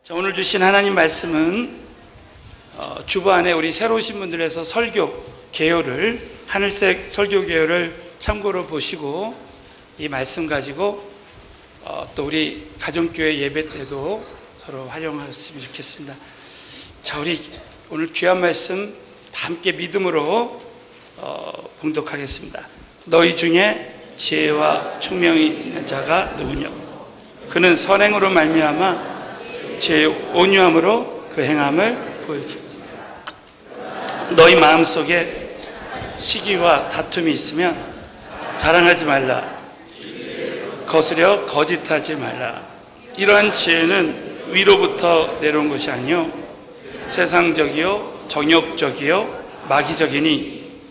자, 오늘 주신 하나님 말씀은 주보 안에 우리 새로 오신 분들에서 설교 개요를 하늘색 설교 개요를 참고로 보시고 이 말씀 가지고 또 우리 가정교회 예배 때도 서로 활용하셨으면 좋겠습니다. 자, 우리 오늘 귀한 말씀 다 함께 믿음으로 봉독하겠습니다. 너희 중에 지혜와 총명이 있는 자가 누구냐? 그는 선행으로 말미암아 제 온유함으로 그 행함을 보이지. 너희 마음속에 시기와 다툼이 있으면 자랑하지 말라. 거스려 거짓하지 말라. 이러한 지혜는 위로부터 내려온 것이 아니요 세상적이요 정욕적이요 마귀적이니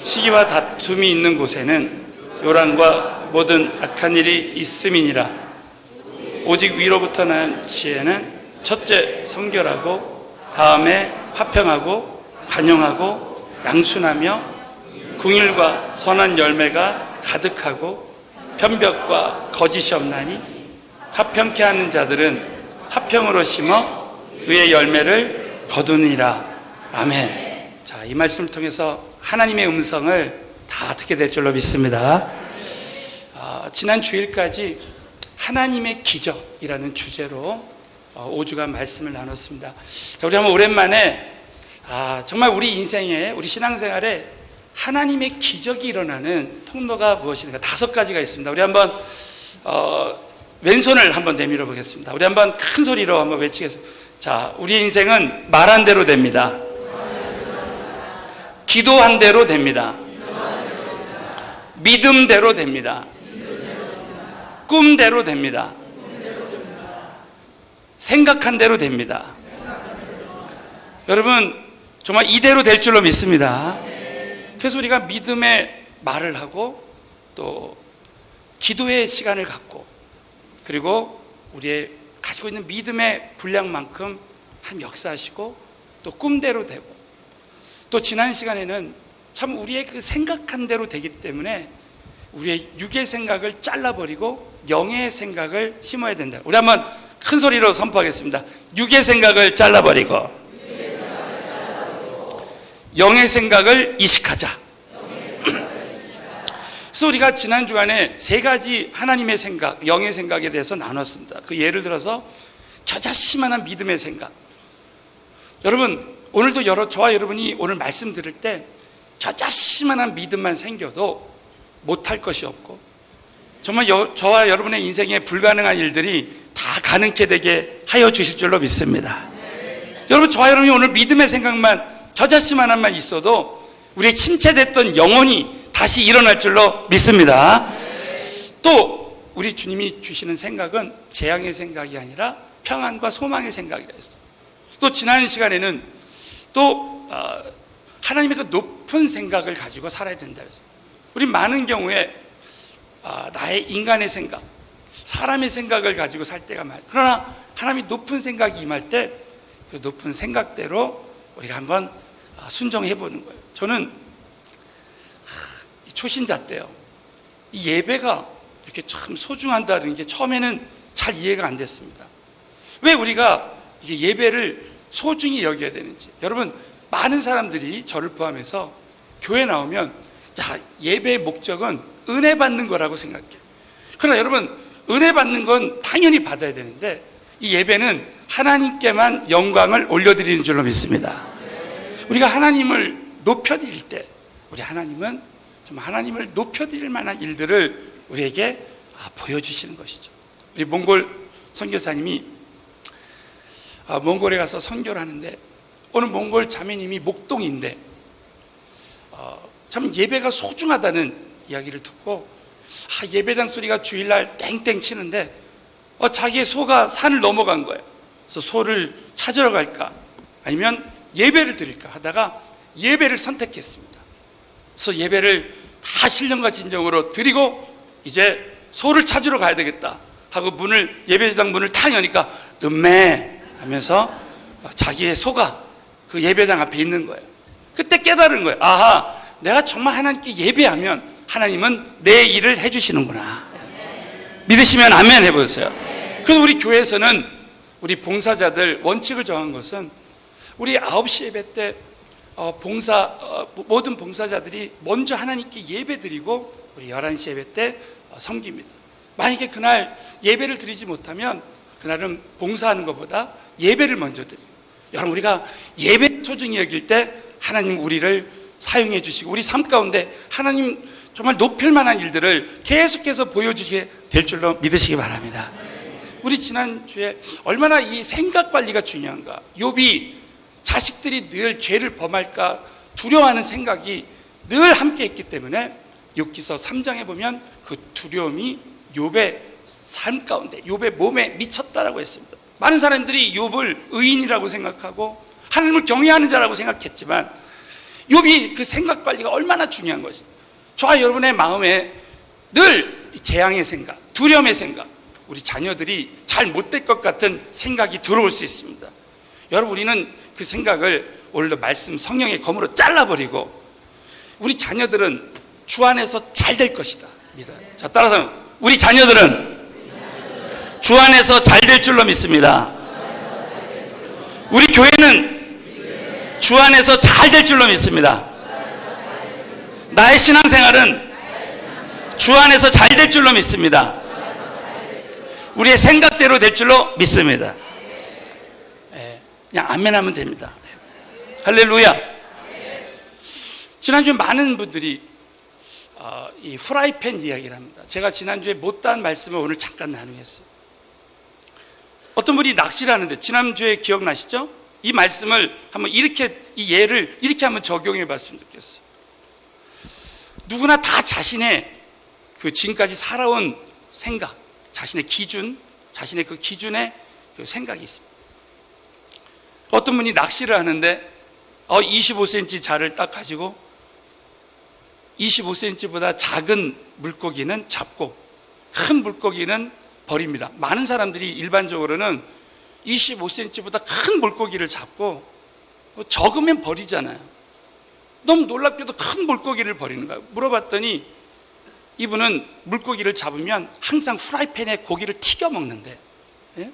시기와 다툼이 있는 곳에는 요란과 모든 악한 일이 있음이니라. 오직 위로부터 난 지혜는 첫째 성결하고 다음에 화평하고 관용하고 양순하며 긍휼과 선한 열매가 가득하고 편벽과 거짓이 없나니 화평케 하는 자들은 화평으로 심어 의의 열매를 거두니라. 아멘. 자, 이 말씀을 통해서 하나님의 음성을 다 듣게 될 줄로 믿습니다. 지난 주일까지 하나님의 기적이라는 주제로 5주간 말씀을 나눴습니다. 자, 우리 한번 오랜만에 정말 우리 인생에 우리 신앙생활에 하나님의 기적이 일어나는 통로가 무엇인가 5가지가 있습니다. 우리 한번 왼손을 한번 내밀어 보겠습니다. 우리 한번 큰 소리로 한번 외치겠습니다. 자, 우리 인생은 말한 대로 됩니다. 기도한 대로 됩니다. 믿음대로 됩니다. 꿈대로 됩니다. 생각한 대로 됩니다. 여러분, 정말 이대로 될 줄로 믿습니다. 그래서 우리가 믿음의 말을 하고 또 기도의 시간을 갖고 그리고 우리의 가지고 있는 믿음의 분량만큼 하나님 역사하시고 또 꿈대로 되고 또 지난 시간에는 참 우리의 그 생각한 대로 되기 때문에 우리의 육의 생각을 잘라버리고 영의 생각을 심어야 된다. 우리 한번 큰 소리로 선포하겠습니다. 육의 생각을 잘라버리고 영의 생각을 이식하자. 그래서 우리가 지난 주간에 3가지 하나님의 생각, 영의 생각에 대해서 나눴습니다. 그 예를 들어서 겨자씨만한 믿음의 생각. 여러분, 오늘도 저와 여러분이 오늘 말씀 들을 때 겨자씨만한 믿음만 생겨도 못할 것이 없고 정말 저와 여러분의 인생에 불가능한 일들이 다 가능케 되게 하여 주실 줄로 믿습니다. 여러분, 저와 여러분이 오늘 믿음의 생각만 겨자씨만한만 있어도 우리의 침체됐던 영혼이 다시 일어날 줄로 믿습니다. 또 우리 주님이 주시는 생각은 재앙의 생각이 아니라 평안과 소망의 생각이라 했어요. 또 지난 시간에는 또 하나님의 그 높은 생각을 가지고 살아야 된다 그랬어요. 우리 많은 경우에 나의 인간의 생각, 사람의 생각을 가지고 살 때가 많아요. 그러나 하나님이 높은 생각이 임할 때 그 높은 생각대로 우리가 한번 순종해 보는 거예요. 저는 초신자 때요, 이 예배가 이렇게 참 소중한다는 게 처음에는 잘 이해가 안 됐습니다. 왜 우리가 이게 예배를 소중히 여겨야 되는지. 여러분, 많은 사람들이 저를 포함해서 교회 나오면 예배의 목적은 은혜 받는 거라고 생각해요. 그러나 여러분, 은혜 받는 건 당연히 받아야 되는데 이 예배는 하나님께만 영광을 올려드리는 줄로 믿습니다. 우리가 하나님을 높여드릴 때 우리 하나님은 좀 하나님을 높여드릴 만한 일들을 우리에게 보여주시는 것이죠. 우리 몽골 선교사님이 몽골에 가서 선교를 하는데 어느 몽골 자매님이 목동인데 참 예배가 소중하다는 이야기를 듣고 예배당 소리가 주일날 땡땡 치는데 자기의 소가 산을 넘어간 거예요. 그래서 소를 찾으러 갈까 아니면 예배를 드릴까 하다가 예배를 선택했습니다. 그래서 예배를 다 신령과 진정으로 드리고 이제 소를 찾으러 가야 되겠다 하고 예배당 문을 탁 여니까 음메 하면서 자기의 소가 그 예배당 앞에 있는 거예요. 그때 깨달은 거예요. 아하, 내가 정말 하나님께 예배하면 하나님은 내 일을 해주시는구나. 믿으시면 아멘 해보세요. 그래서 우리 교회에서는 우리 봉사자들 원칙을 정한 것은 우리 9시 예배 때 모든 봉사자들이 먼저 하나님께 예배 드리고 우리 11시 예배 때 섬깁니다. 만약에 그날 예배를 드리지 못하면 그날은 봉사하는 것보다 예배를 먼저 드려요. 여러분, 우리가 예배 소중히 여길 때 하나님 우리를 사용해 주시고 우리 삶 가운데 하나님 정말 높일 만한 일들을 계속해서 보여주시게 될 줄로 믿으시기 바랍니다. 우리 지난주에 얼마나 이 생각 관리가 중요한가. 욥이 자식들이 늘 죄를 범할까 두려워하는 생각이 늘 함께 했기 때문에 욥기서 3장에 보면 그 두려움이 욥의 삶 가운데 욥의 몸에 미쳤다라고 했습니다. 많은 사람들이 욥을 의인이라고 생각하고 하나님을 경외하는 자라고 생각했지만 욥이 그 생각 관리가 얼마나 중요한 것입니다. 저와 여러분의 마음에 늘 재앙의 생각, 두려움의 생각, 우리 자녀들이 잘 못될 것 같은 생각이 들어올 수 있습니다. 여러분, 우리는 그 생각을 오늘도 말씀 성령의 검으로 잘라버리고 우리 자녀들은 주 안에서 잘 될 것이다 믿어요. 자, 따라서 우리 자녀들은 주 안에서 잘 될 줄로 믿습니다. 우리 교회는 주 안에서 잘 될 줄로 믿습니다. 나의 신앙생활은 주 안에서 잘 될 줄로 믿습니다. 우리의 생각대로 될 줄로 믿습니다. 그냥 아멘 하면 됩니다. 할렐루야. 지난주에 많은 분들이 이 프라이팬 이야기를 합니다. 제가 지난주에 못다한 말씀을 오늘 잠깐 나누겠어요. 어떤 분이 낚시를 하는데 지난주에 기억나시죠? 이 말씀을 한번 이렇게, 이 예를 이렇게 한번 적용해 봤으면 좋겠어요. 누구나 다 자신의 그 지금까지 살아온 생각, 자신의 기준, 자신의 그 기준에 그 생각이 있습니다. 어떤 분이 낚시를 하는데 25cm 자를 딱 가지고 25cm보다 작은 물고기는 잡고 큰 물고기는 버립니다. 많은 사람들이 일반적으로는 25cm보다 큰 물고기를 잡고 적으면 버리잖아요. 너무 놀랍게도 큰 물고기를 버리는 거예요. 물어봤더니 이분은 물고기를 잡으면 항상 프라이팬에 고기를 튀겨 먹는데, 예?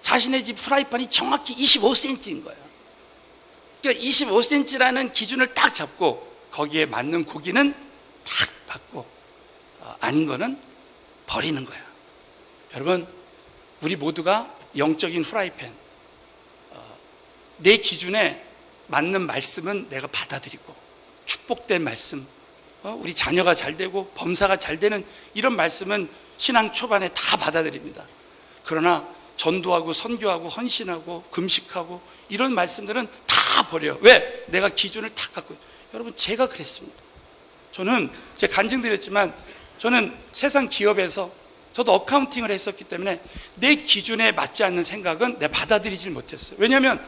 자신의 집 프라이팬이 정확히 25cm인 거예요. 그러니까 25cm라는 기준을 딱 잡고 거기에 맞는 고기는 딱 받고 아닌 거는 버리는 거야. 여러분, 우리 모두가 영적인 프라이팬, 내 기준에 맞는 말씀은 내가 받아들이고 축복된 말씀, 우리 자녀가 잘 되고 범사가 잘 되는 이런 말씀은 신앙 초반에 다 받아들입니다. 그러나 전도하고 선교하고 헌신하고 금식하고 이런 말씀들은 다 버려요. 왜? 내가 기준을 다 갖고. 여러분, 제가 그랬습니다. 저는 제가 간증드렸지만 저는 세상 기업에서 저도 어카운팅을 했었기 때문에 내 기준에 맞지 않는 생각은 내가 받아들이질 못했어요. 왜냐하면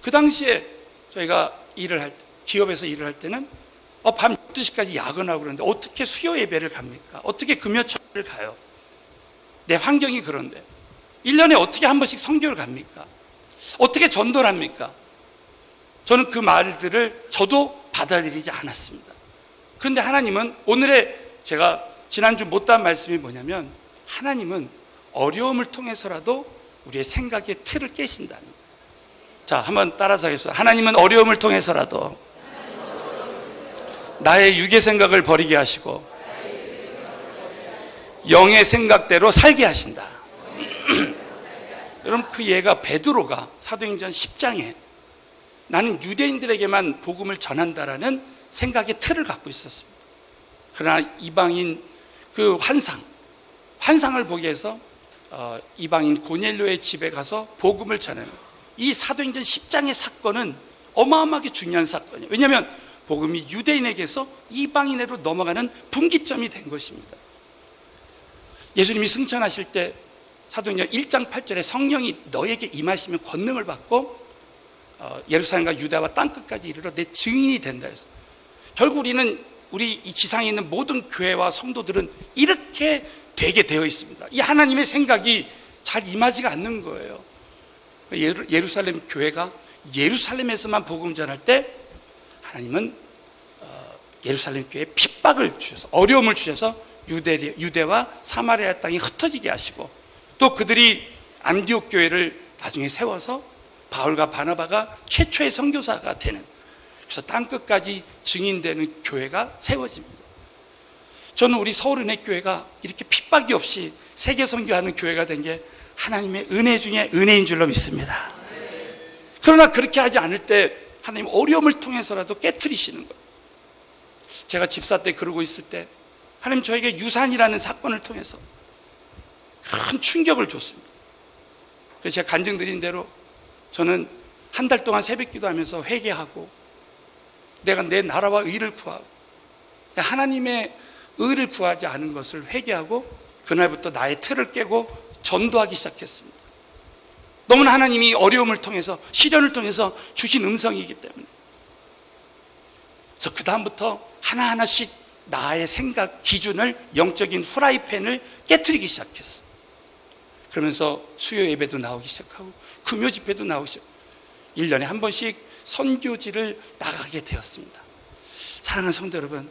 그 당시에 저희가 기업에서 일을 할 때는 밤 12시까지 야근하고 그러는데 어떻게 수요 예배를 갑니까? 어떻게 금요철을 가요? 내 환경이 그런데 1년에 어떻게 한 번씩 선교를 갑니까? 어떻게 전도를 합니까? 저는 그 말들을 저도 받아들이지 않았습니다. 그런데 하나님은 오늘의 제가 지난주 못다한 말씀이 뭐냐면 하나님은 어려움을 통해서라도 우리의 생각의 틀을 깨신다는 거예요. 자, 한번 따라서 하겠습니다. 하나님은 어려움을 통해서라도 나의 육의 생각을 버리게 하시고 영의 생각대로 살게 하신다. 여러분, 그 예가 베드로가 사도행전 10장에 나는 유대인들에게만 복음을 전한다라는 생각의 틀을 갖고 있었습니다. 그러나 이방인 그 환상을 보기 위해서 이방인 고넬료의 집에 가서 복음을 전해요. 이 사도행전 10장의 사건은 어마어마하게 중요한 사건이에요. 왜냐하면 복음이 유대인에게서 이방인으로 넘어가는 분기점이 된 것입니다. 예수님이 승천하실 때 사도행전 1장 8절에 성령이 너에게 임하시면 권능을 받고 예루살렘과 유다와 땅끝까지 이르러 내 증인이 된다 해서 결국 우리 이 지상에 있는 모든 교회와 성도들은 이렇게 되게 되어 있습니다. 이 하나님의 생각이 잘 임하지가 않는 거예요. 예루살렘 교회가 예루살렘에서만 복음 전할 때 하나님은 예루살렘 교회에 핍박을 주셔서 어려움을 주셔서 유대와 사마리아 땅이 흩어지게 하시고 또 그들이 안디옥 교회를 나중에 세워서 바울과 바나바가 최초의 선교사가 되는, 그래서 땅끝까지 증인되는 교회가 세워집니다. 저는 우리 서울은혜교회가 이렇게 핍박이 없이 세계 선교하는 교회가 된 게 하나님의 은혜 중에 은혜인 줄로 믿습니다. 그러나 그렇게 하지 않을 때 하나님 어려움을 통해서라도 깨트리시는 거예요. 제가 집사 때 그러고 있을 때 하나님 저에게 유산이라는 사건을 통해서 큰 충격을 줬습니다. 그래서 제가 간증드린 대로 저는 한 달 동안 새벽기도 하면서 회개하고 내가 내 나라와 의를 구하고 하나님의 의를 구하지 않은 것을 회개하고 그날부터 나의 틀을 깨고 전도하기 시작했습니다. 너무나 하나님이 어려움을 통해서 시련을 통해서 주신 음성이기 때문에. 그래서 그 다음부터 하나하나씩 나의 생각 기준을, 영적인 후라이팬을 깨트리기 시작했어요. 그러면서 수요 예배도 나오기 시작하고 금요 집회도 나오기 시작하고 1년에 한 번씩 선교지를 나가게 되었습니다. 사랑하는 성도 여러분,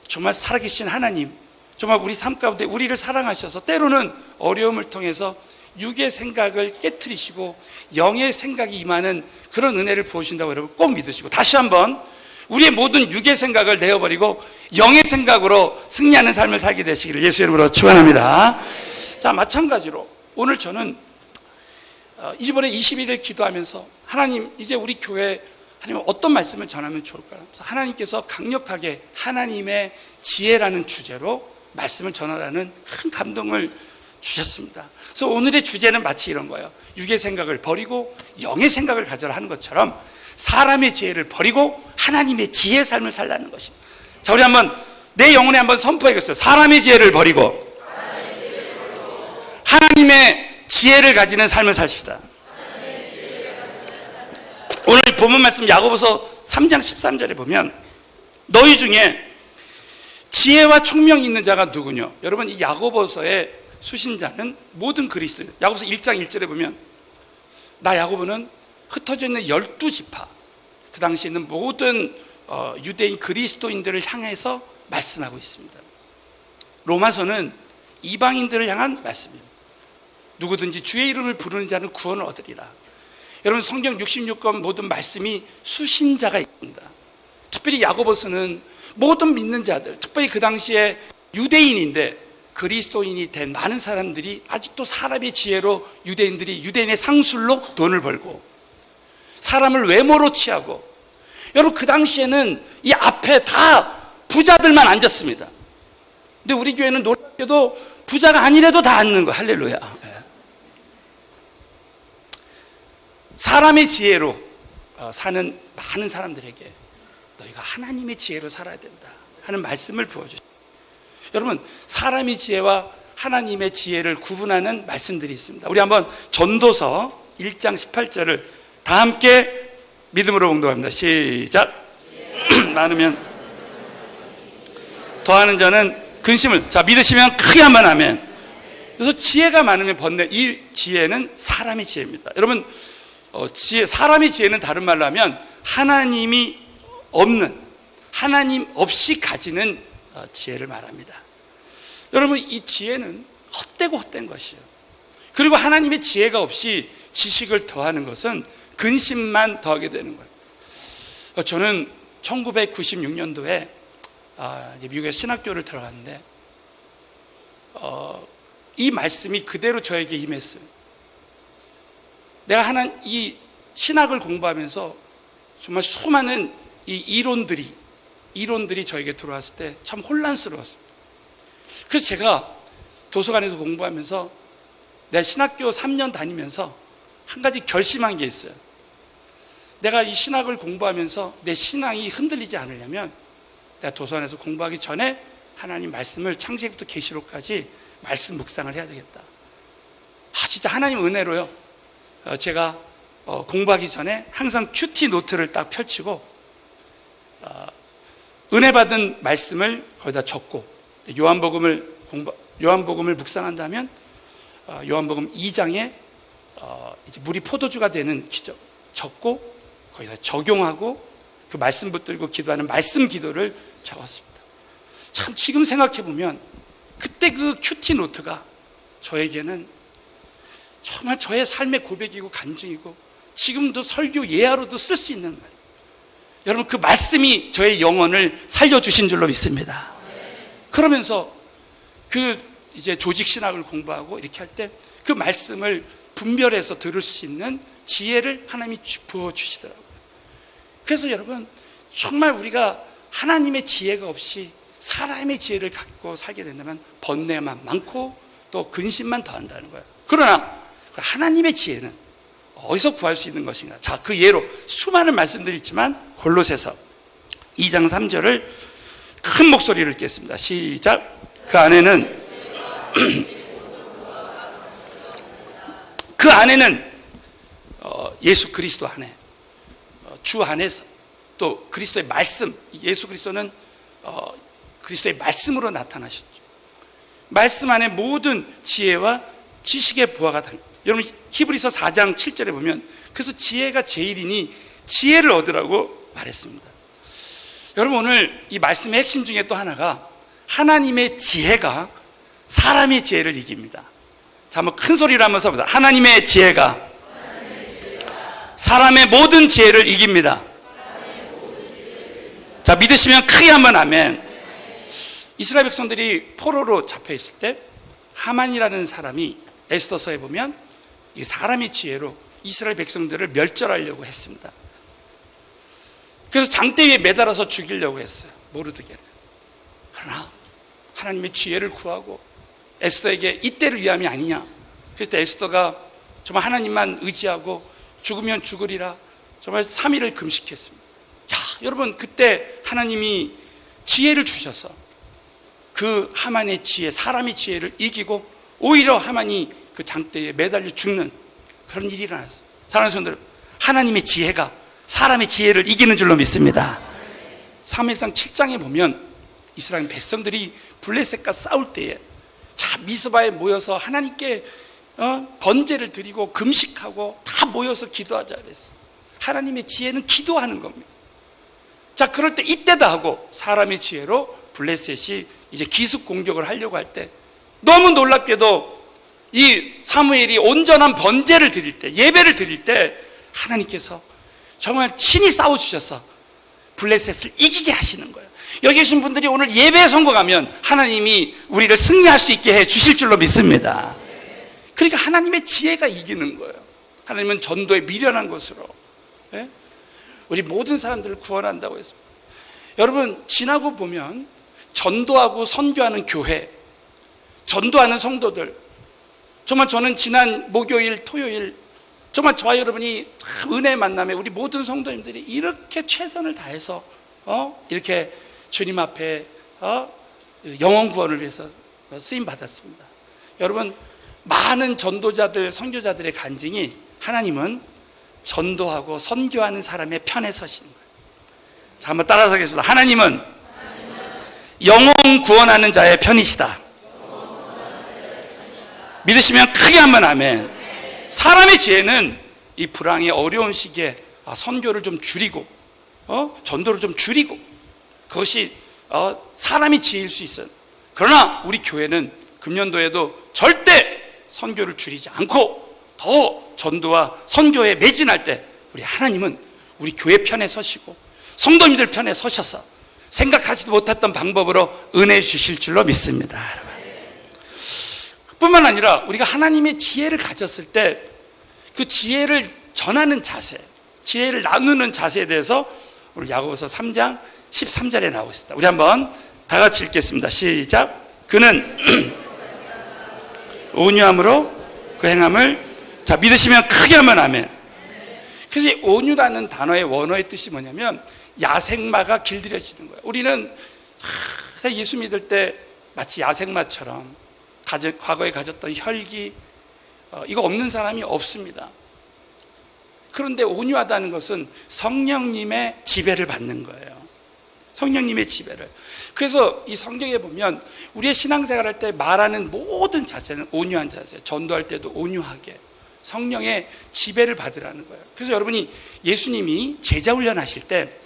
정말 살아계신 하나님, 정말 우리 삶 가운데 우리를 사랑하셔서 때로는 어려움을 통해서 육의 생각을 깨트리시고 영의 생각이 임하는 그런 은혜를 부어주신다고 여러분 꼭 믿으시고, 다시 한번 우리의 모든 육의 생각을 내어버리고 영의 생각으로 승리하는 삶을 살게 되시기를 예수 이름으로 축원합니다. 자, 마찬가지로 오늘 저는 이번에 21일 기도하면서 하나님, 이제 우리 교회 하나님 어떤 말씀을 전하면 좋을까? 하나님께서 강력하게 하나님의 지혜라는 주제로 말씀을 전하라는 큰 감동을 주셨습니다. 그래서 오늘의 주제는 마치 이런 거예요. 육의 생각을 버리고 영의 생각을 가져라 하는 것처럼 사람의 지혜를 버리고 하나님의 지혜의 삶을 살라는 것입니다. 자, 우리 한번 내 영혼에 한번 선포해야겠어요. 사람의 지혜를 버리고 하나님의 지혜를 가지는 삶을 삽시다. 오늘 본문 말씀 야고보서 3장 13절에 보면 너희 중에 지혜와 총명이 있는 자가 누구냐? 여러분, 이 야고보서의 수신자는 모든 그리스도인. 야고보서 1장 1절에 보면 나 야고보는 흩어져 있는 12지파, 그 당시에 있는 모든 유대인 그리스도인들을 향해서 말씀하고 있습니다. 로마서는 이방인들을 향한 말씀입니다. 누구든지 주의 이름을 부르는 자는 구원을 얻으리라. 여러분, 성경 66권 모든 말씀이 수신자가 있습니다. 특별히 야고보서는 모든 믿는 자들, 특별히 그 당시에 유대인인데 그리스도인이 된 많은 사람들이 아직도 사람의 지혜로 유대인의 상술로 돈을 벌고 사람을 외모로 취하고, 여러분 그 당시에는 이 앞에 다 부자들만 앉았습니다. 근데 우리 교회는 놀랍게도 부자가 아니래도 다 앉는 거예요. 할렐루야. 사람의 지혜로 사는 많은 사람들에게 너희가 하나님의 지혜로 살아야 된다 하는 말씀을 부어주십니다. 여러분, 사람의 지혜와 하나님의 지혜를 구분하는 말씀들이 있습니다. 우리 한번 전도서 1장 18절을 다 함께 믿음으로 봉독합니다. 시작. 많으면 더하는 자는 근심을. 자, 믿으시면 크게 한번 아멘. 그래서 지혜가 많으면 번뇌. 이 지혜는 사람의 지혜입니다. 여러분, 사람의 지혜는 다른 말로 하면 하나님이 없는, 하나님 없이 가지는 지혜를 말합니다. 여러분, 이 지혜는 헛되고 헛된 것이에요. 그리고 하나님의 지혜가 없이 지식을 더하는 것은 근심만 더하게 되는 거예요. 저는 1996년도에 미국의 신학교를 들어갔는데 이 말씀이 그대로 저에게 임했어요. 내가 이 신학을 공부하면서 정말 수많은 이 이론들이 저에게 들어왔을 때 참 혼란스러웠습니다. 그래서 제가 도서관에서 공부하면서 내 신학교 3년 다니면서 한 가지 결심한 게 있어요. 내가 이 신학을 공부하면서 내 신앙이 흔들리지 않으려면 내가 도서관에서 공부하기 전에 하나님 말씀을 창세기부터 계시록까지 말씀 묵상을 해야 되겠다. 진짜 하나님 은혜로요. 제가 공부하기 전에 항상 큐티 노트를 딱 펼치고 은혜 받은 말씀을 거기다 적고, 요한복음을 묵상한다면 요한복음 2장에 이제 물이 포도주가 되는 기적 적고 거기다 적용하고 그 말씀 붙들고 기도하는 말씀 기도를 적었습니다. 참 지금 생각해 보면 그때 그 큐티 노트가 저에게는 정말 저의 삶의 고백이고 간증이고 지금도 설교 예화로도 쓸 수 있는 말. 여러분, 그 말씀이 저의 영혼을 살려주신 줄로 믿습니다. 그러면서 그 이제 조직 신학을 공부하고 이렇게 할 때 그 말씀을 분별해서 들을 수 있는 지혜를 하나님이 부어주시더라고요. 그래서 여러분, 정말 우리가 하나님의 지혜가 없이 사람의 지혜를 갖고 살게 된다면 번뇌만 많고 또 근심만 더한다는 거예요. 그러나 하나님의 지혜는 어디서 구할 수 있는 것인가? 자, 그 예로 수많은 말씀들이 있지만 골로새서 2장 3절을 큰 목소리를 읽겠습니다. 시작. 그 안에는 예수 그리스도 안에, 주 안에서 또 그리스도의 말씀, 예수 그리스도는 그리스도의 말씀으로 나타나셨죠. 말씀 안에 모든 지혜와 지식의 보화가 다. 여러분, 히브리서 4장 7절에 보면 그래서 지혜가 제일이니 지혜를 얻으라고 말했습니다. 여러분, 오늘 이 말씀의 핵심 중에 또 하나가 하나님의 지혜가 사람의 지혜를 이깁니다. 자, 한번 큰 소리로 한번 써보자. 하나님의 지혜가 사람의 모든 지혜를 이깁니다. 자, 믿으시면 크게 한번 아멘. 이스라엘 백성들이 포로로 잡혀 있을 때 하만이라는 사람이 에스더서에 보면 이 사람의 지혜로 이스라엘 백성들을 멸절하려고 했습니다. 그래서 장대 위에 매달아서 죽이려고 했어요, 모르드게를. 그러나 하나님의 지혜를 구하고 에스더에게 이때를 위함이 아니냐. 그래서 에스더가 정말 하나님만 의지하고 죽으면 죽으리라 정말 3일을 금식했습니다. 야, 여러분, 그때 하나님이 지혜를 주셔서 그 하만의 지혜, 사람의 지혜를 이기고 오히려 하만이 그 장대에 매달려 죽는 그런 일이 일어났어요. 사랑하는 성도들, 하나님의 지혜가 사람의 지혜를 이기는 줄로 믿습니다. 사무엘상 7장에 보면 이스라엘 백성들이 블레셋과 싸울 때에 자, 미스바에 모여서 하나님께 번제를 드리고 금식하고 다 모여서 기도하자 그랬어요. 하나님의 지혜는 기도하는 겁니다. 자, 그럴 때 이때다 하고 사람의 지혜로 블레셋이 이제 기습 공격을 하려고 할 때 너무 놀랍게도 이 사무엘이 온전한 번제를 드릴 때, 예배를 드릴 때 하나님께서 정말 친히 싸워주셔서 블레셋을 이기게 하시는 거예요. 여기 계신 분들이 오늘 예배에 성공하면 하나님이 우리를 승리할 수 있게 해 주실 줄로 믿습니다. 그러니까 하나님의 지혜가 이기는 거예요. 하나님은 전도에 미련한 것으로 우리 모든 사람들을 구원한다고 했습니다. 여러분, 지나고 보면 전도하고 선교하는 교회, 전도하는 성도들, 정말 저는 지난 목요일, 토요일 정말 저와 여러분이 은혜 만남에 우리 모든 성도님들이 이렇게 최선을 다해서 이렇게 주님 앞에 영혼 구원을 위해서 쓰임 받았습니다. 여러분, 많은 전도자들, 선교자들의 간증이 하나님은 전도하고 선교하는 사람의 편에 서시는 거예요. 자, 한번 따라서 하겠습니다. 하나님은 영혼 구원하는 자의 편이시다. 믿으시면 크게 한번 아멘. 사람의 지혜는 이 불황의 어려운 시기에 선교를 좀 줄이고 전도를 좀 줄이고 그것이 사람의 지혜일 수 있어요. 그러나 우리 교회는 금년도에도 절대 선교를 줄이지 않고 더 전도와 선교에 매진할 때 우리 하나님은 우리 교회 편에 서시고 성도님들 편에 서셔서 생각하지도 못했던 방법으로 은혜 주실 줄로 믿습니다. 뿐만 아니라 우리가 하나님의 지혜를 가졌을 때 그 지혜를 전하는 자세, 지혜를 나누는 자세에 대해서 우리 야고보서 3장 13절에 나오고 있습니다. 우리 한번 다 같이 읽겠습니다. 시작. 그는 온유함으로 그 행함을, 자, 믿으시면 크게 하면 아멘. 그래서 이 온유라는 단어의 원어의 뜻이 뭐냐면 야생마가 길들여지는 거예요. 우리는 예수 믿을 때 마치 야생마처럼 과거에 가졌던 혈기 이거 없는 사람이 없습니다. 그런데 온유하다는 것은 성령님의 지배를 받는 거예요. 성령님의 지배를. 그래서 이 성경에 보면 우리의 신앙생활 할 때 말하는 모든 자세는 온유한 자세, 전도할 때도 온유하게 성령의 지배를 받으라는 거예요. 그래서 여러분이 예수님이 제자 훈련하실 때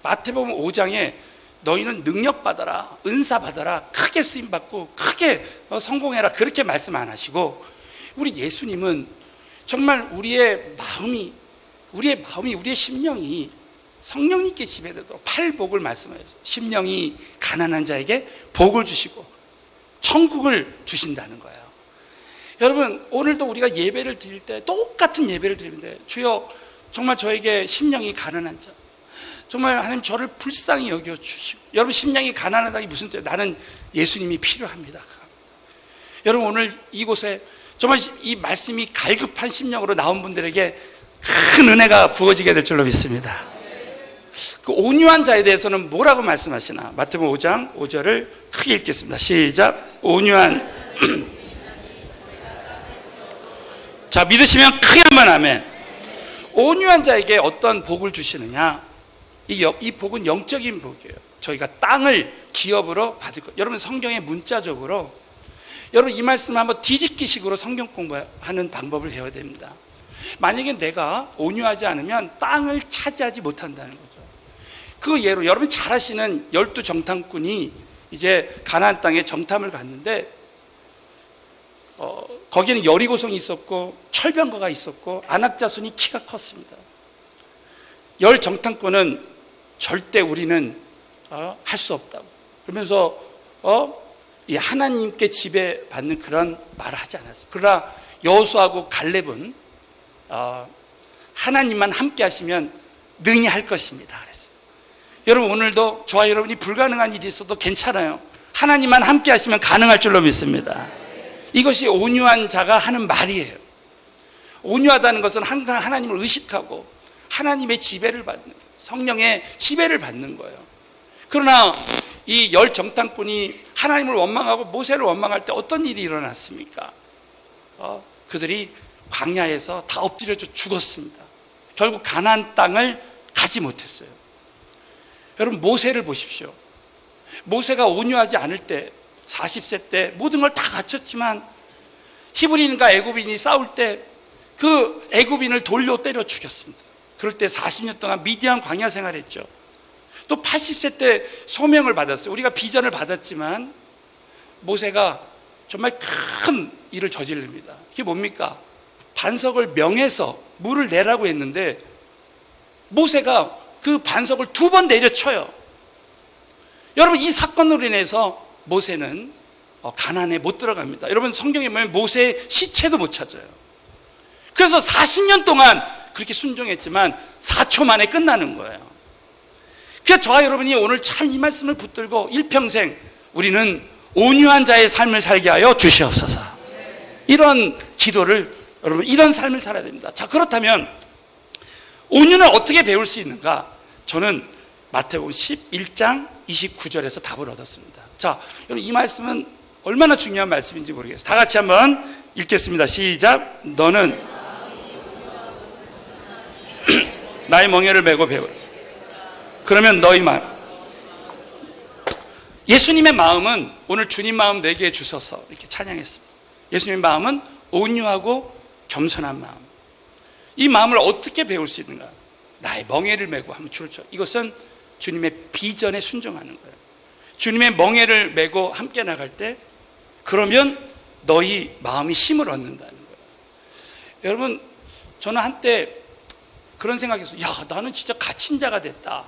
마태복음 5장에 너희는 능력 받아라, 은사 받아라, 크게 쓰임 받고 크게 성공해라 그렇게 말씀 안 하시고 우리 예수님은 정말 우리의 마음이, 우리의 심령이 성령님께 지배되도록 팔복을 말씀하셨어요. 심령이 가난한 자에게 복을 주시고 천국을 주신다는 거예요. 여러분, 오늘도 우리가 예배를 드릴 때 똑같은 예배를 드리는데, 주여 정말 저에게 심령이 가난한 자, 정말 하나님 저를 불쌍히 여겨주시고, 여러분 심령이 가난하다기 무슨 뜻이에요? 나는 예수님이 필요합니다. 여러분, 오늘 이곳에 정말 이 말씀이 갈급한 심령으로 나온 분들에게 큰 은혜가 부어지게 될 줄로 믿습니다. 그 온유한 자에 대해서는 뭐라고 말씀하시나? 마태복음 5장 5절을 크게 읽겠습니다. 시작. 온유한 자, 믿으시면 크게 한번 아멘. 온유한 자에게 어떤 복을 주시느냐? 이 복은 영적인 복이에요. 저희가 땅을 기업으로 받을 것. 여러분, 성경에 문자적으로 여러분 이 말씀 한번 뒤집기식으로 성경 공부하는 방법을 배워야 됩니다. 만약에 내가 온유하지 않으면 땅을 차지하지 못한다는 거죠. 그 예로 여러분 잘 아시는 12정탐꾼이 이제 가나안 땅에 정탐을 갔는데, 거기에는 여리고성이 있었고 철병거가 있었고 안악자손이 키가 컸습니다. 10정탐꾼은 절대 우리는 할 수 없다고 그러면서 이 하나님께 지배받는 그런 말을 하지 않았어요. 그러나 여호수아하고 갈렙은 하나님만 함께 하시면 능히 할 것입니다 그랬어요. 여러분, 오늘도 저와 여러분이 불가능한 일이 있어도 괜찮아요. 하나님만 함께 하시면 가능할 줄로 믿습니다. 이것이 온유한 자가 하는 말이에요. 온유하다는 것은 항상 하나님을 의식하고 하나님의 지배를 받는, 성령의 지배를 받는 거예요. 그러나 이 10정탐꾼이 하나님을 원망하고 모세를 원망할 때 어떤 일이 일어났습니까? 그들이 광야에서 다 엎드려져 죽었습니다. 결국 가나안 땅을 가지 못했어요. 여러분, 모세를 보십시오. 모세가 온유하지 않을 때 40세 때 모든 걸 다 갖췄지만 히브리인과 애굽인이 싸울 때 그 애굽인을 돌려 때려 죽였습니다. 그럴 때 40년 동안 미디안 광야 생활했죠. 또 80세 때 소명을 받았어요. 우리가 비전을 받았지만 모세가 정말 큰 일을 저지릅니다. 그게 뭡니까? 반석을 명해서 물을 내라고 했는데 모세가 그 반석을 2번 내려쳐요. 여러분, 이 사건으로 인해서 모세는 가나안에 못 들어갑니다. 여러분, 성경에 보면 모세의 시체도 못 찾아요. 그래서 40년 동안 그렇게 순종했지만 4초 만에 끝나는 거예요. 그래서 저와 여러분이 오늘 참 이 말씀을 붙들고 일평생 우리는 온유한 자의 삶을 살게 하여 주시옵소서. 이런 기도를, 여러분, 이런 삶을 살아야 됩니다. 자, 그렇다면 온유는 어떻게 배울 수 있는가? 저는 마태복음 11장 29절에서 답을 얻었습니다. 자, 여러분, 이 말씀은 얼마나 중요한 말씀인지 모르겠어요. 다 같이 한번 읽겠습니다. 시작. 너는 나의 멍에를 메고 배우라. 그러면 너희 마음, 예수님의 마음은, 오늘 주님 마음 내게 주셔서 이렇게 찬양했습니다. 예수님의 마음은 온유하고 겸손한 마음. 이 마음을 어떻게 배울 수 있는가? 나의 멍에를 메고 하면 줄을 쳐. 이것은 주님의 비전에 순종하는 거예요. 주님의 멍에를 메고 함께 나갈 때, 그러면 너희 마음이 힘을 얻는다는 거예요. 여러분, 저는 한때 그런 생각했어요. 야, 나는 진짜 갇힌 자가 됐다.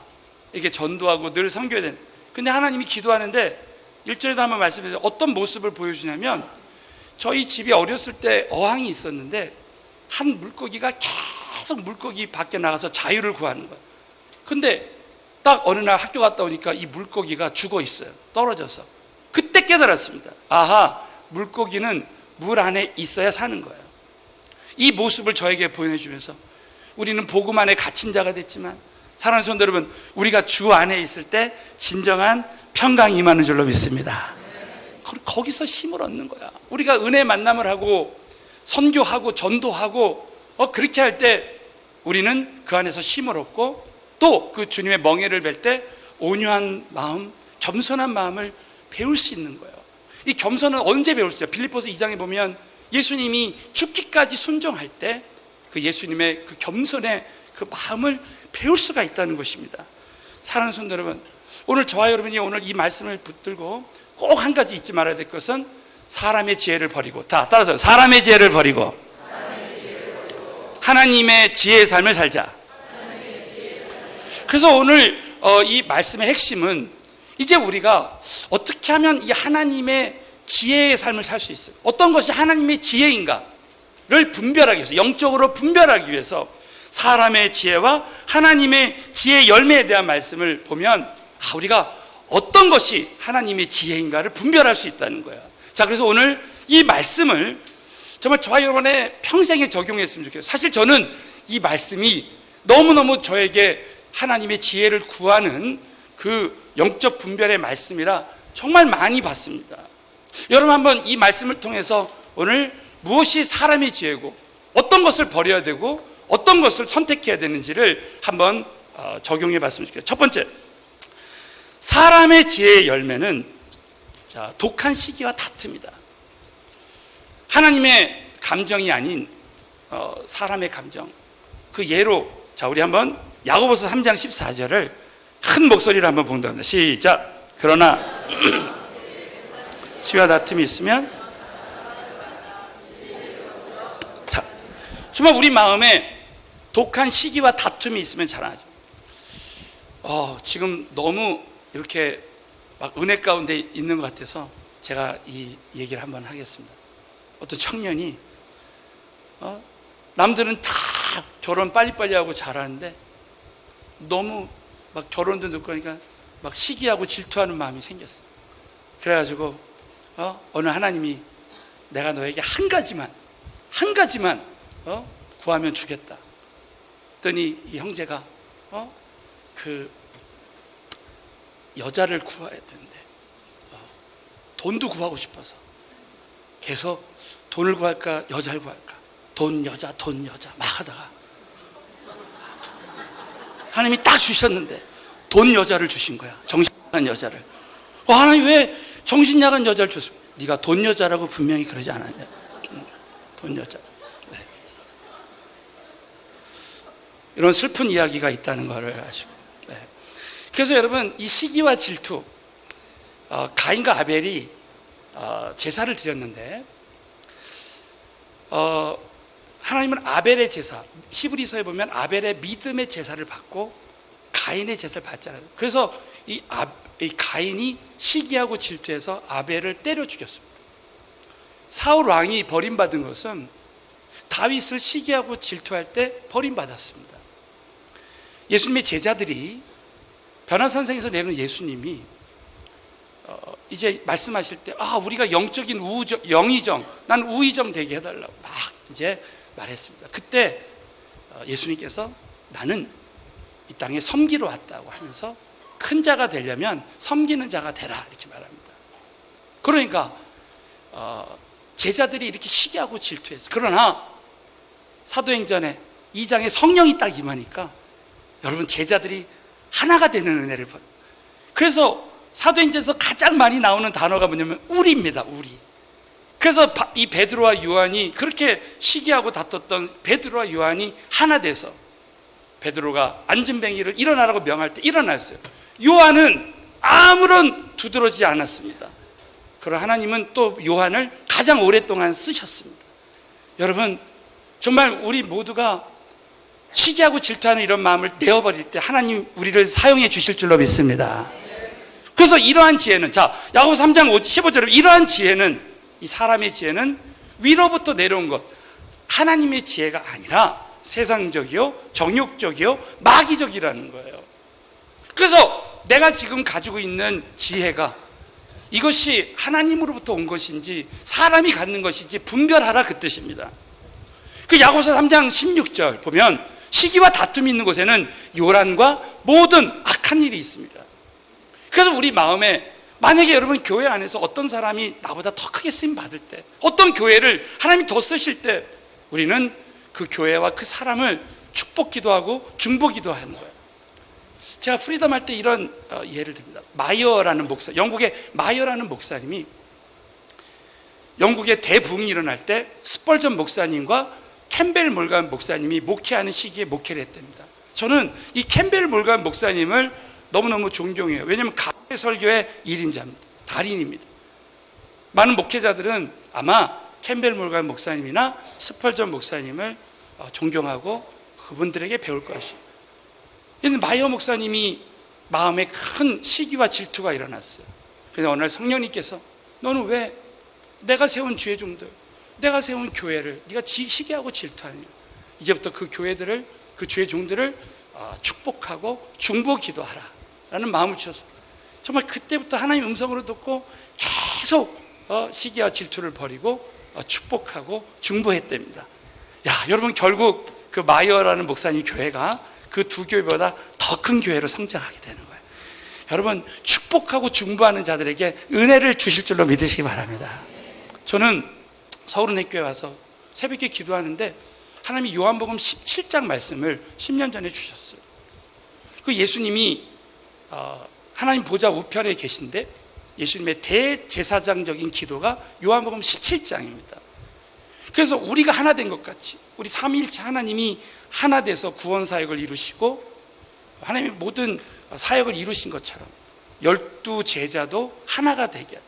이렇게 전도하고 늘 선교해야 되는. 근데 하나님이 기도하는데 1절에도 한번 말씀해서 어떤 모습을 보여주냐면, 저희 집에 어렸을 때 어항이 있었는데 한 물고기가 계속 물고기 밖에 나가서 자유를 구하는 거예요. 근데 딱 어느 날 학교 갔다 오니까 이 물고기가 죽어 있어요. 떨어져서. 그때 깨달았습니다. 아하, 물고기는 물 안에 있어야 사는 거예요. 이 모습을 저에게 보여주면서 우리는 복음 안에 갇힌 자가 됐지만, 사랑하는 성도 여러분, 우리가 주 안에 있을 때 진정한 평강이 임하는 줄로 믿습니다. 거기서 힘을 얻는 거야. 우리가 은혜 만남을 하고 선교하고 전도하고 그렇게 할 때 우리는 그 안에서 힘을 얻고, 또 그 주님의 멍에를 뵐 때 온유한 마음, 겸손한 마음을 배울 수 있는 거예요. 이 겸손은 언제 배울 수 있어요? 빌립보서 2장에 보면 예수님이 죽기까지 순종할 때 그 예수님의 그 겸손의 그 마음을 배울 수가 있다는 것입니다. 사랑하는 성도 여러분, 오늘 저와 여러분이 오늘 이 말씀을 붙들고 꼭 한 가지 잊지 말아야 될 것은, 사람의 지혜를 버리고, 다 따라서 사람의 지혜를 버리고 하나님의 지혜의 삶을 살자. 그래서 오늘 이 말씀의 핵심은 이제 우리가 어떻게 하면 이 하나님의 지혜의 삶을 살 수 있어요. 어떤 것이 하나님의 지혜인가를 분별하기 위해서, 영적으로 분별하기 위해서 사람의 지혜와 하나님의 지혜의 열매에 대한 말씀을 보면 우리가 어떤 것이 하나님의 지혜인가를 분별할 수 있다는 거야. 자, 그래서 오늘 이 말씀을 정말 저와 여러분의 평생에 적용했으면 좋겠어요. 사실 저는 이 말씀이 너무너무 저에게 하나님의 지혜를 구하는 그 영적 분별의 말씀이라 정말 많이 받습니다. 여러분 한번 이 말씀을 통해서 오늘 무엇이 사람의 지혜고 어떤 것을 버려야 되고 어떤 것을 선택해야 되는지를 한번 적용해 봤으면 좋겠어요. 첫 번째, 사람의 지혜의 열매는 독한 시기와 다툼이다. 하나님의 감정이 아닌 사람의 감정, 그 예로 우리 한번 야고보서 3장 14절을 큰 목소리로 한번 본답니다. 시작. 그러나 시와 다툼이 있으면, 자, 정말 우리 마음에 독한 시기와 다툼이 있으면 자라나죠. 지금 너무 이렇게 막 은혜 가운데 있는 것 같아서 제가 이 얘기를 한번 하겠습니다. 어떤 청년이 남들은 다 결혼 빨리빨리 하고 잘하는데 너무 막 결혼도 늦고 하니까 막 시기하고 질투하는 마음이 생겼어. 그래가지고 어느 하나님이 내가 너에게 한 가지만 구하면 주겠다. 그랬더니 이 형제가 그 여자를 구해야 되는데 돈도 구하고 싶어서 계속 돈을 구할까 여자를 구할까 돈 여자 막 하다가 하나님이 딱 주셨는데 돈 여자를 주신 거야. 정신 나간 여자를. 하나님 왜 정신 나간 여자를 줬어? 네가 돈 여자라고 분명히 그러지 않았냐? 돈 여자. 네. 이런 슬픈 이야기가 있다는 것을 아시고. 네. 그래서 여러분 이 시기와 질투, 가인과 아벨이 제사를 드렸는데 하나님은 아벨의 제사, 히브리서에 보면 아벨의 믿음의 제사를 받고 가인의 제사를 받잖아요. 그래서 이 가인이 시기하고 질투해서 아벨을 때려 죽였습니다. 사울 왕이 버림받은 것은 다윗을 시기하고 질투할 때 버림받았습니다. 예수님의 제자들이 변화산상에서 내려온 예수님이 이제 말씀하실 때 우리가 영적인 영의정, 난 우의정 되게 해달라고 막 이제 말했습니다. 그때 예수님께서 나는 이 땅에 섬기러 왔다고 하면서 큰 자가 되려면 섬기는 자가 되라 이렇게 말합니다. 그러니까 제자들이 이렇게 시기하고 질투해서, 그러나 사도행전에 2장에 성령이 딱 임하니까 여러분 제자들이 하나가 되는 은혜를 받아요. 그래서 사도행전에서 가장 많이 나오는 단어가 뭐냐면 우리입니다. 우리. 그래서 이 베드로와 요한이 그렇게 시기하고 다퉜던 베드로와 요한이 하나 돼서 베드로가 안전뱅이를 일어나라고 명할 때 일어났어요. 요한은 아무런 두드러지지 않았습니다. 그러나 하나님은 또 요한을 가장 오랫동안 쓰셨습니다. 여러분 정말 우리 모두가 시기하고 질투하는 이런 마음을 내어버릴 때 하나님 우리를 사용해 주실 줄로 믿습니다. 그래서 이러한 지혜는, 야고보서 3장 15절에 이러한 지혜는, 이 사람의 지혜는 위로부터 내려온 것, 하나님의 지혜가 아니라 세상적이요 정욕적이요 마귀적이라는 거예요. 그래서 내가 지금 가지고 있는 지혜가 이것이 하나님으로부터 온 것인지 사람이 갖는 것인지 분별하라 그 뜻입니다. 그 야고보서 3장 16절 보면 시기와 다툼이 있는 곳에는 요란과 모든 악한 일이 있습니다. 그래서 우리 마음에 만약에 여러분 교회 안에서 어떤 사람이 나보다 더 크게 쓰임 받을 때, 어떤 교회를 하나님이 더 쓰실 때 우리는 그 교회와 그 사람을 축복기도 하고 중보기도 하는 거예요. 제가 프리덤 할 때 이런 예를 듭니다. 마이어라는 목사, 영국의 마이어라는 목사님이 영국의 대붕이 일어날 때 스펄전 목사님과 캠벨 몰간 목사님이 목회하는 시기에 목회를 했답니다. 저는 이 캠벨 몰간 목사님을 너무너무 존경해요. 왜냐하면 가해 설교의 1인자입니다. 달인입니다. 많은 목회자들은 아마 캠벨 몰간 목사님이나 스펄전 목사님을 존경하고 그분들에게 배울 것이에요. 근데 마이어 목사님이 마음에 큰 시기와 질투가 일어났어요. 그래서 어느 날 성령님께서 너는 왜 내가 세운 주의 종들, 내가 세운 교회를 네가 시기하고 질투하냐. 이제부터 그 교회들을, 그 주의 종들을 축복하고 중보 기도하라 라는 마음을 주셔서 정말 그때부터 하나님 음성으로 듣고 계속 시기와 질투를 버리고 축복하고 중보했답니다. 야, 여러분, 결국 그 마이어라는 목사님 교회가 그 두 교회보다 더 큰 교회로 성장하게 되는 거예요. 여러분, 축복하고 중보하는 자들에게 은혜를 주실 줄로 믿으시기 바랍니다. 저는 서울은혜교회 와서 새벽에 기도하는데 하나님이 요한복음 17장 말씀을 10년 전에 주셨어요. 그 예수님이 하나님 보좌 우편에 계신데 예수님의 대제사장적인 기도가 요한복음 17장입니다. 그래서 우리가 하나 된 것 같이 우리 삼위일체 하나님이 하나 돼서 구원 사역을 이루시고 하나님의 모든 사역을 이루신 것처럼 12 제자도 하나가 되게,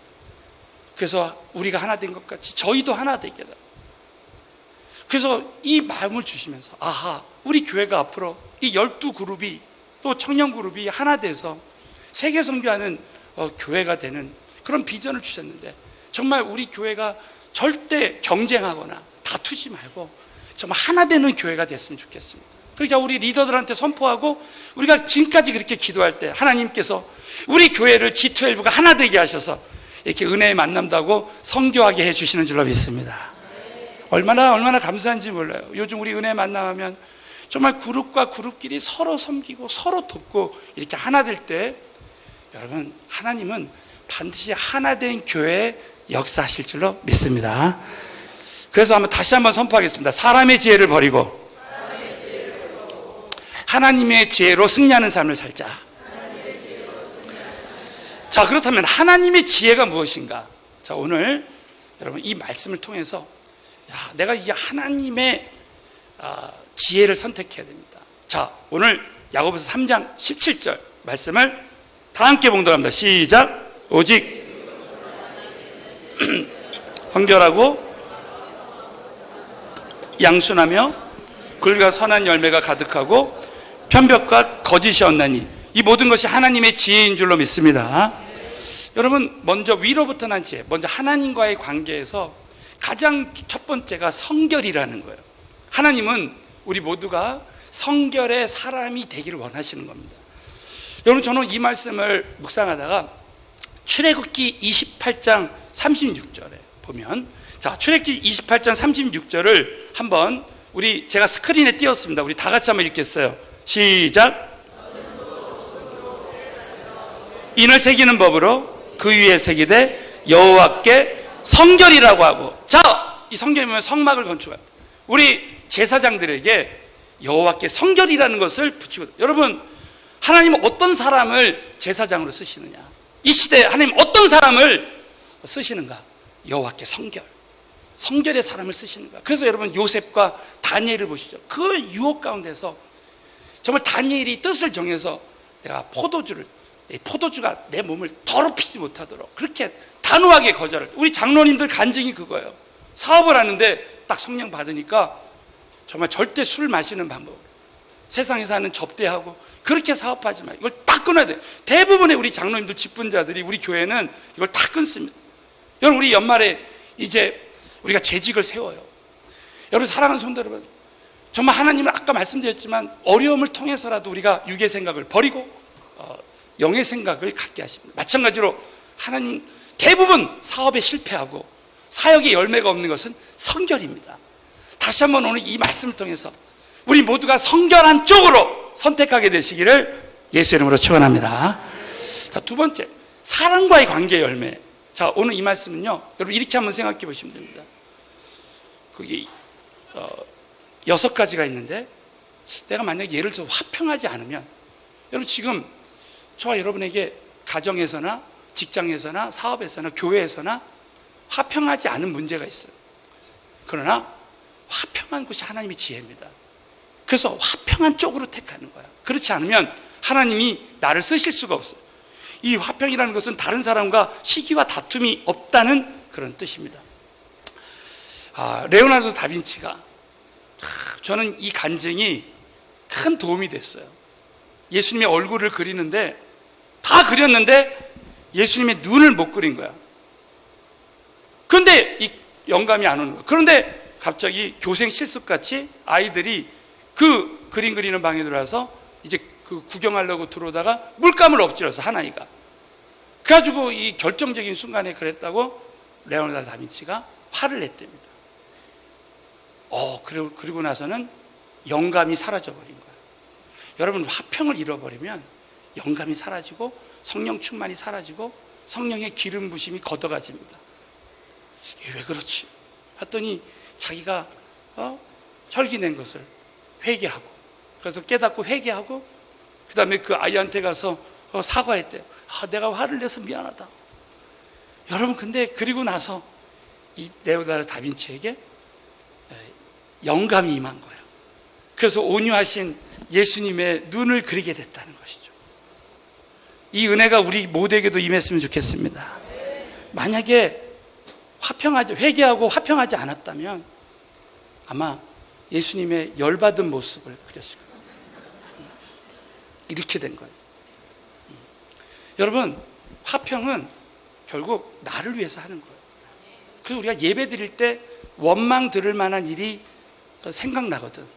그래서 우리가 하나 된 것 같이 저희도 하나 되게. 그래서 이 마음을 주시면서 아하, 우리 교회가 앞으로 이 12그룹이 또 청년 그룹이 하나 돼서 세계 선교하는 교회가 되는 그런 비전을 주셨는데, 정말 우리 교회가 절대 경쟁하거나 다투지 말고 정말 하나 되는 교회가 됐으면 좋겠습니다. 그러니까 우리 리더들한테 선포하고, 우리가 지금까지 그렇게 기도할 때 하나님께서 우리 교회를 G12가 하나 되게 하셔서 이렇게 은혜의 만남도 하고 성교하게 해주시는 줄로 믿습니다. 얼마나 감사한지 몰라요. 요즘 우리 은혜 만남하면 정말 그룹과 그룹끼리 서로 섬기고 서로 돕고 이렇게 하나 될 때, 여러분, 하나님은 반드시 하나 된 교회에 역사하실 줄로 믿습니다. 그래서 다시 한번 선포하겠습니다. 사람의 지혜를 버리고 하나님의 지혜로 승리하는 삶을 살자. 자, 그렇다면 하나님의 지혜가 무엇인가? 자, 오늘 여러분 이 말씀을 통해서 내가 이 하나님의 지혜를 선택해야 됩니다. 자, 오늘 야고보서 3장 17절 말씀을 다 함께 봉독합니다. 시작. 오직 성결하고 양순하며 굴과 선한 열매가 가득하고 편벽과 거짓이 없나니 이 모든 것이 하나님의 지혜인 줄로 믿습니다. 여러분, 먼저 위로부터 난 지혜, 먼저 하나님과의 관계에서 가장 첫 번째가 성결이라는 거예요. 하나님은 우리 모두가 성결의 사람이 되기를 원하시는 겁니다. 여러분, 저는 이 말씀을 묵상하다가 출애굽기 28장 36절에 보면, 자, 출애굽기 28장 36절을 한번 제가 스크린에 띄웠습니다. 우리 다 같이 한번 읽겠어요. 시작. 인을 새기는 법으로 그 위에 새기되 여호와께 성결이라고 하고. 자, 이 성결이면 성막을 건축해요. 우리 제사장들에게 여호와께 성결이라는 것을 붙이고. 여러분, 하나님은 어떤 사람을 제사장으로 쓰시느냐? 이 시대에 하나님 어떤 사람을 쓰시는가? 여호와께 성결의 사람을 쓰시는가? 그래서 여러분, 요셉과 다니엘을 보시죠. 그 유혹 가운데서 정말 다니엘이 뜻을 정해서 내가 포도주가 내 몸을 더럽히지 못하도록 그렇게 단호하게 거절할 때, 우리 장로님들 간증이 그거예요. 사업을 하는데 딱 성령 받으니까 정말 절대 술 마시는 방법, 세상에서 하는 접대하고 그렇게 사업하지 마. 이걸 딱 끊어야 돼. 대부분의 우리 장로님들, 직분자들이 우리 교회는 이걸 다 끊습니다. 여러분, 우리 연말에 이제 우리가 재직을 세워요. 여러분, 사랑하는 성도 여러분, 정말 하나님은 아까 말씀드렸지만 어려움을 통해서라도 우리가 육의 생각을 버리고 영의 생각을 갖게 하십니다. 마찬가지로 하나님 대부분 사업에 실패하고 사역에 열매가 없는 것은 성결입니다. 다시 한번 오늘 이 말씀을 통해서 우리 모두가 성결한 쪽으로 선택하게 되시기를 예수 이름으로 축원합니다. 자, 두 번째, 사랑과의 관계 열매. 자, 오늘 이 말씀은요, 여러분 이렇게 한번 생각해 보시면 됩니다. 거기 6가지가 있는데, 내가 만약에 예를 들어서 화평하지 않으면, 여러분 지금 저와 여러분에게 가정에서나 직장에서나 사업에서나 교회에서나 화평하지 않은 문제가 있어요. 그러나 화평한 곳이 하나님의 지혜입니다. 그래서 화평한 쪽으로 택하는 거야. 그렇지 않으면 하나님이 나를 쓰실 수가 없어요. 이 화평이라는 것은 다른 사람과 시기와 다툼이 없다는 그런 뜻입니다. 레오나르도 다빈치가, 저는 이 간증이 큰 도움이 됐어요. 예수님의 얼굴을 그리는데 다 그렸는데 예수님의 눈을 못 그린 거야. 그런데 이 영감이 안 오는 거야. 그런데 갑자기 교생 실습같이 아이들이 그 그림 그리는 방에 들어와서 이제 그 구경하려고 들어오다가 물감을 엎질러서 한 아이가. 그래가지고 이 결정적인 순간에 그랬다고 레오나르도 다빈치가 화를 냈답니다. 그리고 나서는 영감이 사라져버린 거예요. 여러분, 화평을 잃어버리면 영감이 사라지고 성령 충만이 사라지고 성령의 기름 부심이 걷어가집니다. 이게 왜 그렇지? 했더니 자기가 혈기낸 것을 회개하고, 그래서 깨닫고 회개하고, 그 다음에 그 아이한테 가서 사과했대요. 내가 화를 내서 미안하다. 여러분, 근데 그리고 나서 이 레오나르도 다빈치에게 영감이 임한 거예요. 그래서 온유하신 예수님의 눈을 그리게 됐다는 것이죠. 이 은혜가 우리 모두에게도 임했으면 좋겠습니다. 만약에 회개하고 화평하지 않았다면 아마 예수님의 열받은 모습을 그렸을 거예요. 이렇게 된 거예요. 여러분, 화평은 결국 나를 위해서 하는 거예요. 그래서 우리가 예배 드릴 때 원망 들을 만한 일이 생각나거든.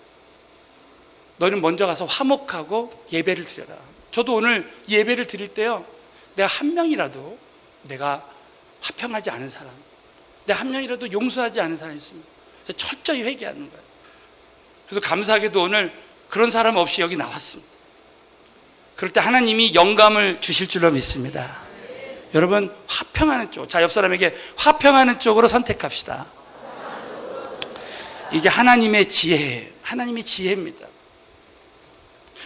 너는 먼저 가서 화목하고 예배를 드려라. 저도 오늘 예배를 드릴 때요, 내가 한 명이라도 내가 화평하지 않은 사람, 내가 한 명이라도 용서하지 않은 사람이 있으면 철저히 회개하는 거예요. 그래서 감사하게도 오늘 그런 사람 없이 여기 나왔습니다. 그럴 때 하나님이 영감을 주실 줄로 믿습니다. 여러분, 화평하는 쪽, 옆 사람에게 화평하는 쪽으로 선택합시다. 이게 하나님의 지혜예요. 하나님의 지혜입니다.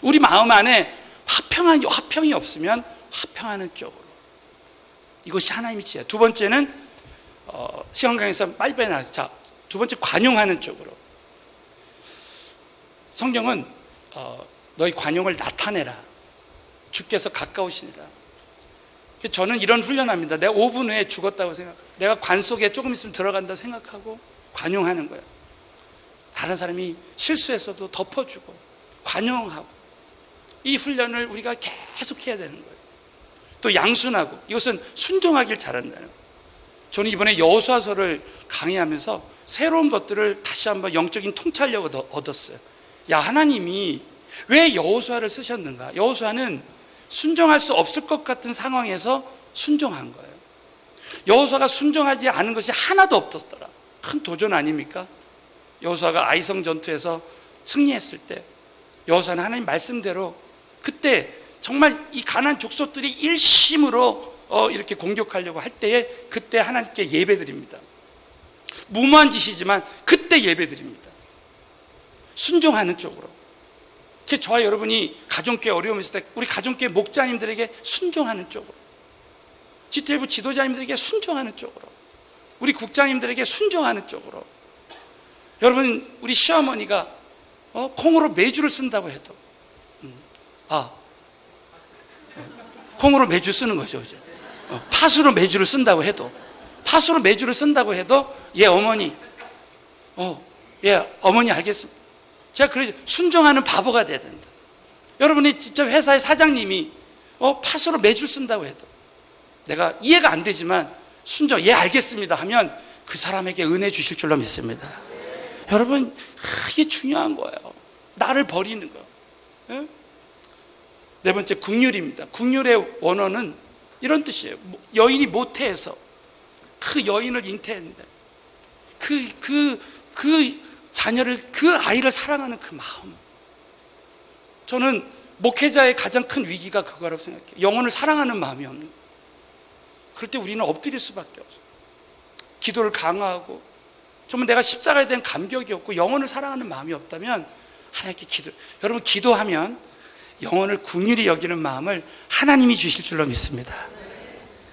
우리 마음 안에 화평이 없으면 화평하는 쪽으로. 이것이 하나님의 지혜. 두 번째는 시간 강에서 빨리빨리 나가서, 자, 두 번째 관용하는 쪽으로. 성경은 너희 관용을 나타내라. 주께서 가까우시니라. 저는 이런 훈련합니다. 내가 5분 후에 죽었다고 생각하고, 내가 관 속에 조금 있으면 들어간다고 생각하고 관용하는 거예요. 다른 사람이 실수했어도 덮어주고 관용하고, 이 훈련을 우리가 계속 해야 되는 거예요. 또 양순하고, 이것은 순종하길 잘한다는 거예요. 저는 이번에 여호수아서를 강의하면서 새로운 것들을 다시 한번 영적인 통찰력을 얻었어요. 하나님이 왜 여호수아를 쓰셨는가? 여호수아는 순종할 수 없을 것 같은 상황에서 순종한 거예요. 여호수아가 순종하지 않은 것이 하나도 없었더라. 큰 도전 아닙니까? 여호수아가 아이성 전투에서 승리했을 때 여호수아는 하나님 말씀대로, 그때 정말 이 가나안 족속들이 일심으로 이렇게 공격하려고 할 때에 그때 하나님께 예배드립니다. 무모한 짓이지만 그때 예배드립니다. 순종하는 쪽으로. 저와 여러분이 가정교회 어려움이 있을 때 우리 가정교회 목자님들에게 순종하는 쪽으로, 지도부 지도자님들에게 순종하는 쪽으로, 우리 국장님들에게 순종하는 쪽으로. 여러분, 우리 시어머니가 콩으로 메주를 쓴다고 해도 콩으로 메주 쓰는 거죠. 팥으로 메주를 쓴다고 해도, 어머니 알겠습니다. 제가 그러죠. 순종하는 바보가 돼야 된다. 여러분이 직접 회사의 사장님이 팥으로 메주를 쓴다고 해도 내가 이해가 안 되지만 알겠습니다 하면 그 사람에게 은혜 주실 줄로 믿습니다. 여러분, 이게 중요한 거예요. 나를 버리는 거. 예? 네 번째, 긍휼입니다. 긍휼의 원어는 이런 뜻이에요. 여인이 모태에서 그 여인을 잉태했는데 그 자녀를, 그 아이를 사랑하는 그 마음. 저는 목회자의 가장 큰 위기가 그거라고 생각해요. 영혼을 사랑하는 마음이 없는 거예요. 그럴 때 우리는 엎드릴 수밖에 없어요. 기도를 강화하고, 정말 내가 십자가에 대한 감격이 없고 영혼을 사랑하는 마음이 없다면 하나님께 여러분, 기도하면 영혼을 긍휼히 여기는 마음을 하나님이 주실 줄로 믿습니다.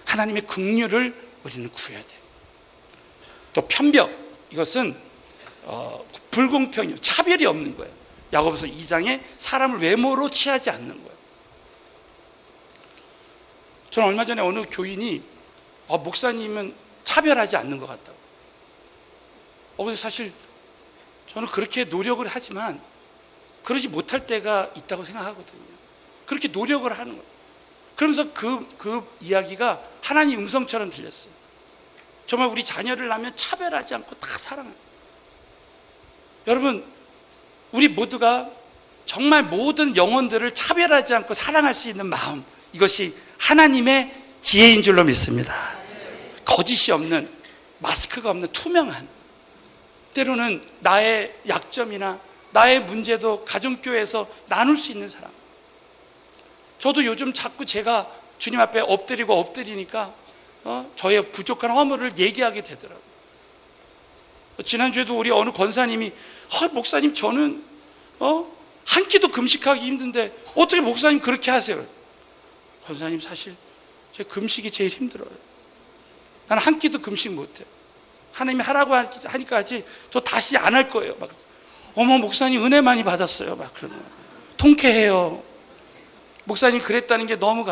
하나님의 긍휼을 우리는 구해야 돼요. 또 편벽, 이것은 불공평이요, 차별이 없는 거예요. 야고보서 2장에 사람을 외모로 취하지 않는 거예요. 저는 얼마 전에 어느 교인이 목사님은 차별하지 않는 것 같다고. 근데 사실 저는 그렇게 노력을 하지만 그러지 못할 때가 있다고 생각하거든요. 그렇게 노력을 하는 거예요. 그러면서 그 이야기가 하나님 음성처럼 들렸어요. 정말 우리 자녀를 낳으면 차별하지 않고 다 사랑해요. 여러분, 우리 모두가 정말 모든 영혼들을 차별하지 않고 사랑할 수 있는 마음, 이것이 하나님의 지혜인 줄로 믿습니다. 거짓이 없는, 마스크가 없는 투명한, 때로는 나의 약점이나 나의 문제도 가정교회에서 나눌 수 있는 사람. 저도 요즘 자꾸 제가 주님 앞에 엎드리니까 저의 부족한 허물을 얘기하게 되더라고요. 지난주에도 우리 어느 권사님이 목사님 저는 한 끼도 금식하기 힘든데 어떻게 목사님 그렇게 하세요? 권사님 사실 제 금식이 제일 힘들어요. 나는 한 끼도 금식 못해요. 하나님이 하라고 하니까 하지 저 다시 안 할 거예요. 막 어머 목사님 은혜 많이 받았어요. 막 그러는 거예요. 통쾌해요. 목사님 그랬다는 게 너무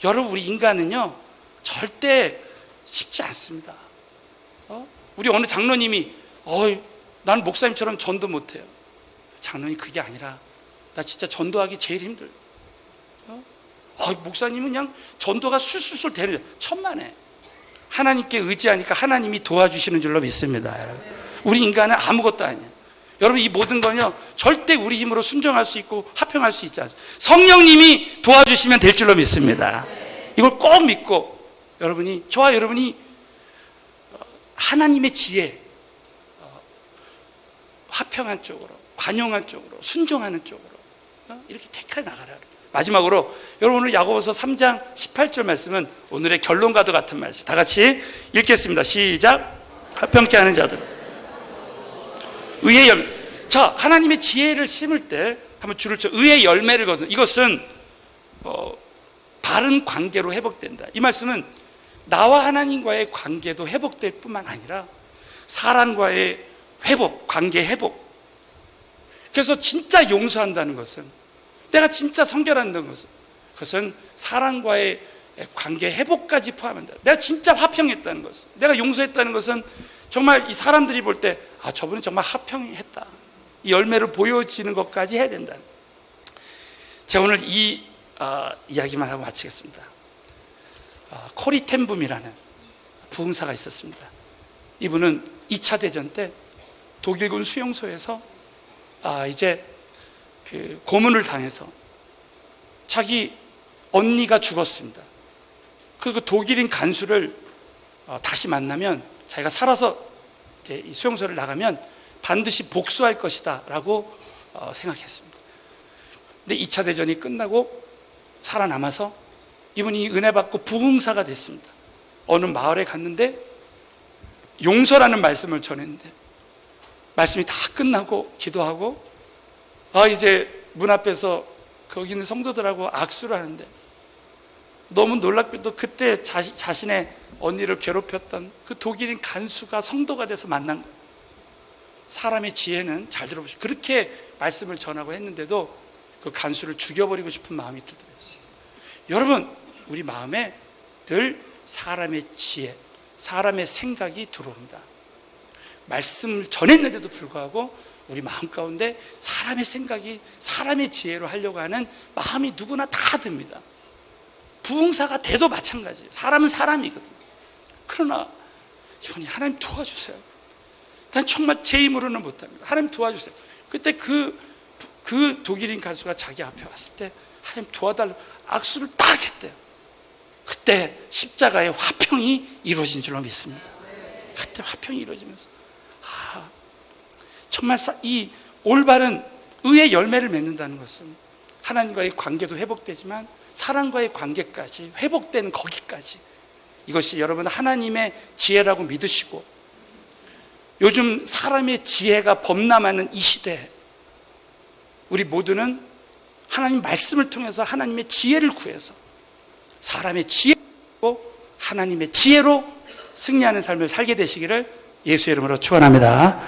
여러분, 우리 인간은요 절대 쉽지 않습니다. 우리 어느 장로님이 나는 목사님처럼 전도 못해요. 장로님 그게 아니라 나 진짜 전도하기 제일 힘들어요. 목사님은 그냥 전도가 술술술 되는, 천만에 하나님께 의지하니까 하나님이 도와주시는 줄로 믿습니다. 여러분, 우리 인간은 아무것도 아니에요. 여러분, 이 모든 건요 절대 우리 힘으로 순종할 수 있고 화평할 수 있지 않습니다. 성령님이 도와주시면 될 줄로 믿습니다. 이걸 꼭 믿고 저와 여러분이 하나님의 지혜, 화평한 쪽으로, 관용한 쪽으로, 순종하는 쪽으로 이렇게 택해 나가라. 마지막으로 여러분, 오늘 야고보서 3장 18절 말씀은 오늘의 결론과도 같은 말씀. 다 같이 읽겠습니다. 시작. 화평케 하는 자들, 의의 열매. 자, 하나님의 지혜를 심을 때 한번 줄을 쳐 의의 열매를 거둔, 이것은 바른 관계로 회복된다. 이 말씀은 나와 하나님과의 관계도 회복될 뿐만 아니라 사람과의 회복, 관계 회복. 그래서 진짜 용서한다는 것은, 내가 진짜 성결한다는 것은, 그것은 사람과의 관계 회복까지 포함한다. 내가 진짜 화평했다는 것은, 내가 용서했다는 것은 정말 이 사람들이 볼 때 저분은 정말 화평했다, 이 열매를 보여지는 것까지 해야 된다. 제가 오늘 이 이야기만 하고 마치겠습니다. 코리 텐붐이라는 부흥사가 있었습니다. 이분은 2차 대전 때 독일군 수용소에서 이제 그 고문을 당해서 자기 언니가 죽었습니다. 그 독일인 간수를 다시 만나면, 자기가 살아서 이제 이 수용소를 나가면 반드시 복수할 것이다 라고 생각했습니다. 근데 2차 대전이 끝나고 살아남아서 이분이 은혜 받고 부흥사가 됐습니다. 어느 마을에 갔는데 용서라는 말씀을 전했는데, 말씀이 다 끝나고 기도하고 이제 문 앞에서 거기 있는 성도들하고 악수를 하는데, 너무 놀랍게도 그때 자신의 언니를 괴롭혔던 그 독일인 간수가 성도가 돼서 만난 거예요. 사람의 지혜는, 잘 들어보시고, 그렇게 말씀을 전하고 했는데도 그 간수를 죽여버리고 싶은 마음이 들더라고요. 여러분, 우리 마음에 늘 사람의 지혜, 사람의 생각이 들어옵니다. 말씀을 전했는데도 불구하고 우리 마음 가운데 사람의 생각이, 사람의 지혜로 하려고 하는 마음이 누구나 다 듭니다. 부흥사가 돼도 마찬가지예요. 사람은 사람이거든요. 그러나 이분이 하나님 도와주세요, 난 정말 제 힘으로는 못합니다, 하나님 도와주세요. 그때 그 독일인 가수가 자기 앞에 왔을 때 하나님 도와달라고 악수를 딱 했대요. 그때 십자가의 화평이 이루어진 줄로 믿습니다. 그때 화평이 이루어지면서 정말 이 올바른 의의 열매를 맺는다는 것은 하나님과의 관계도 회복되지만 사람과의 관계까지 회복되는 거기까지, 이것이 여러분 하나님의 지혜라고 믿으시고, 요즘 사람의 지혜가 범람하는 이 시대에 우리 모두는 하나님 말씀을 통해서 하나님의 지혜를 구해서 사람의 지혜로 하나님의 지혜로 승리하는 삶을 살게 되시기를 예수의 이름으로 축원합니다.